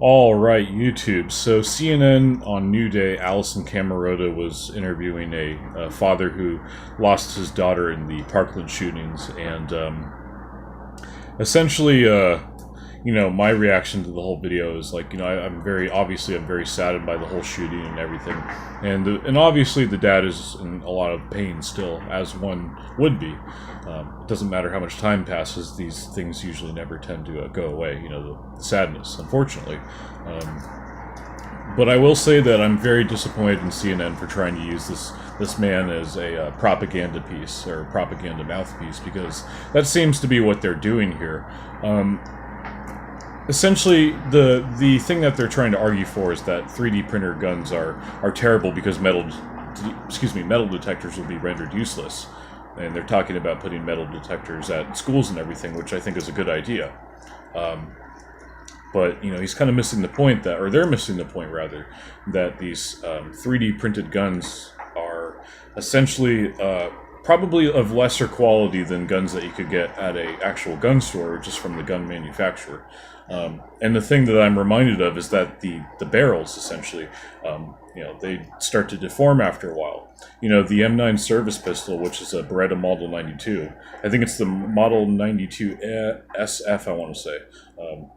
All right, YouTube. So CNN on New Day, Alison Camerota was interviewing a father who lost his daughter in the Parkland shootings, and essentially, my reaction to the whole video is like, I'm very saddened by the whole shooting and everything, and obviously the dad is in a lot of pain still, as one would be. It doesn't matter how much time passes; these things usually never tend to go away. The sadness, unfortunately. But I will say that I'm very disappointed in CNN for trying to use this man as a propaganda piece or propaganda mouthpiece, because that seems to be what they're doing here. Essentially, the thing that they're trying to argue for is that 3D printer guns are terrible because metal detectors will be rendered useless. And they're talking about putting metal detectors at schools and everything, which I think is a good idea. But, he's kind of missing the point or they're missing the point, rather, that these 3D printed guns are essentially probably of lesser quality than guns that you could get at an actual gun store, just from the gun manufacturer. And the thing that I'm reminded of is that the barrels, essentially, they start to deform after a while. The M9 service pistol, which is a Beretta Model 92, I think it's the Model 92 SF, I want to say.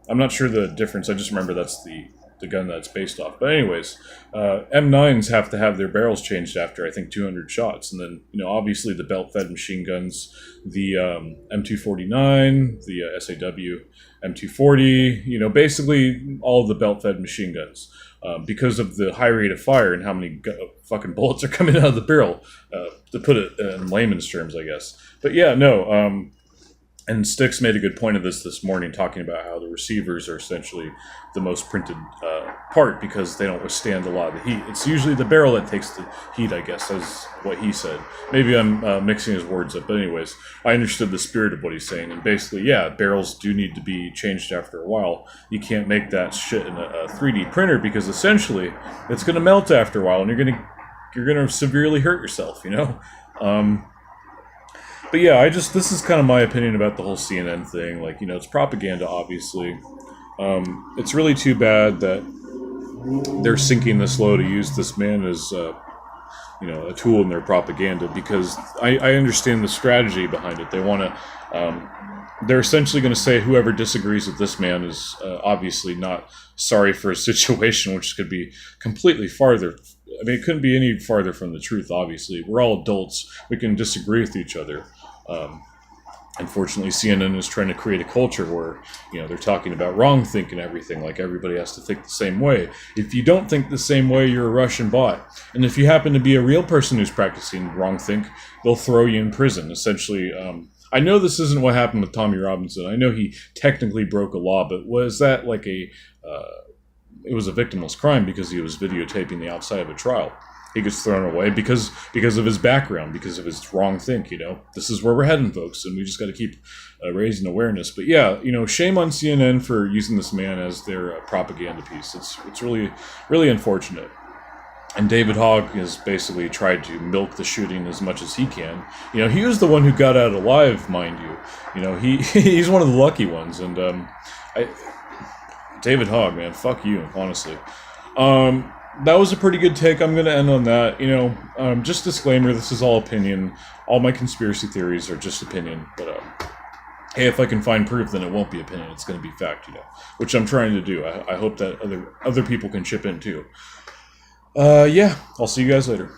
I'm not sure the difference, I just remember that's the gun that's based off. But anyways, M9s have to have their barrels changed after, I think, 200 shots. And then, obviously the belt-fed machine guns, the M249, the SAW, M240, basically all of the belt-fed machine guns. Because of the high rate of fire and how many fucking bullets are coming out of the barrel, to put it in layman's terms, I guess. But yeah, no, and Styx made a good point of this morning, talking about how the receivers are essentially the most printed part because they don't withstand a lot of the heat. It's usually the barrel that takes the heat, I guess, is what he said. Maybe I'm mixing his words up, but anyways, I understood the spirit of what he's saying. And basically, yeah, barrels do need to be changed after a while. You can't make that shit in a 3D printer because essentially it's going to melt after a while, and you're gonna severely hurt yourself, But yeah, this is kind of my opinion about the whole CNN thing. Like, it's propaganda, obviously. It's really too bad that they're sinking this low to use this man as, a tool in their propaganda, because I understand the strategy behind it. They want to, they're essentially going to say whoever disagrees with this man is obviously not sorry for his situation, which could be completely farther. I mean, it couldn't be any farther from the truth, obviously. We're all adults. We can disagree with each other. Unfortunately, CNN is trying to create a culture where, they're talking about wrong think and everything, like everybody has to think the same way. If you don't think the same way, you're a Russian bot. And if you happen to be a real person who's practicing wrong think, they'll throw you in prison. Essentially, I know this isn't what happened with Tommy Robinson. I know he technically broke a law, but was that like it was a victimless crime because he was videotaping the outside of a trial. He gets thrown away because of his background, because of his wrong think, This is where we're heading, folks, and we just got to keep raising awareness. But yeah, shame on CNN for using this man as their propaganda piece. It's really, really unfortunate. And David Hogg has basically tried to milk the shooting as much as he can. He was the one who got out alive, mind you. He's one of the lucky ones. And David Hogg, man, fuck you, honestly. That was a pretty good take. I'm going to end on that. Just disclaimer, this is all opinion. All my conspiracy theories are just opinion. But, hey, if I can find proof, then it won't be opinion. It's going to be fact, which I'm trying to do. I hope that other people can chip in, too. Yeah, I'll see you guys later.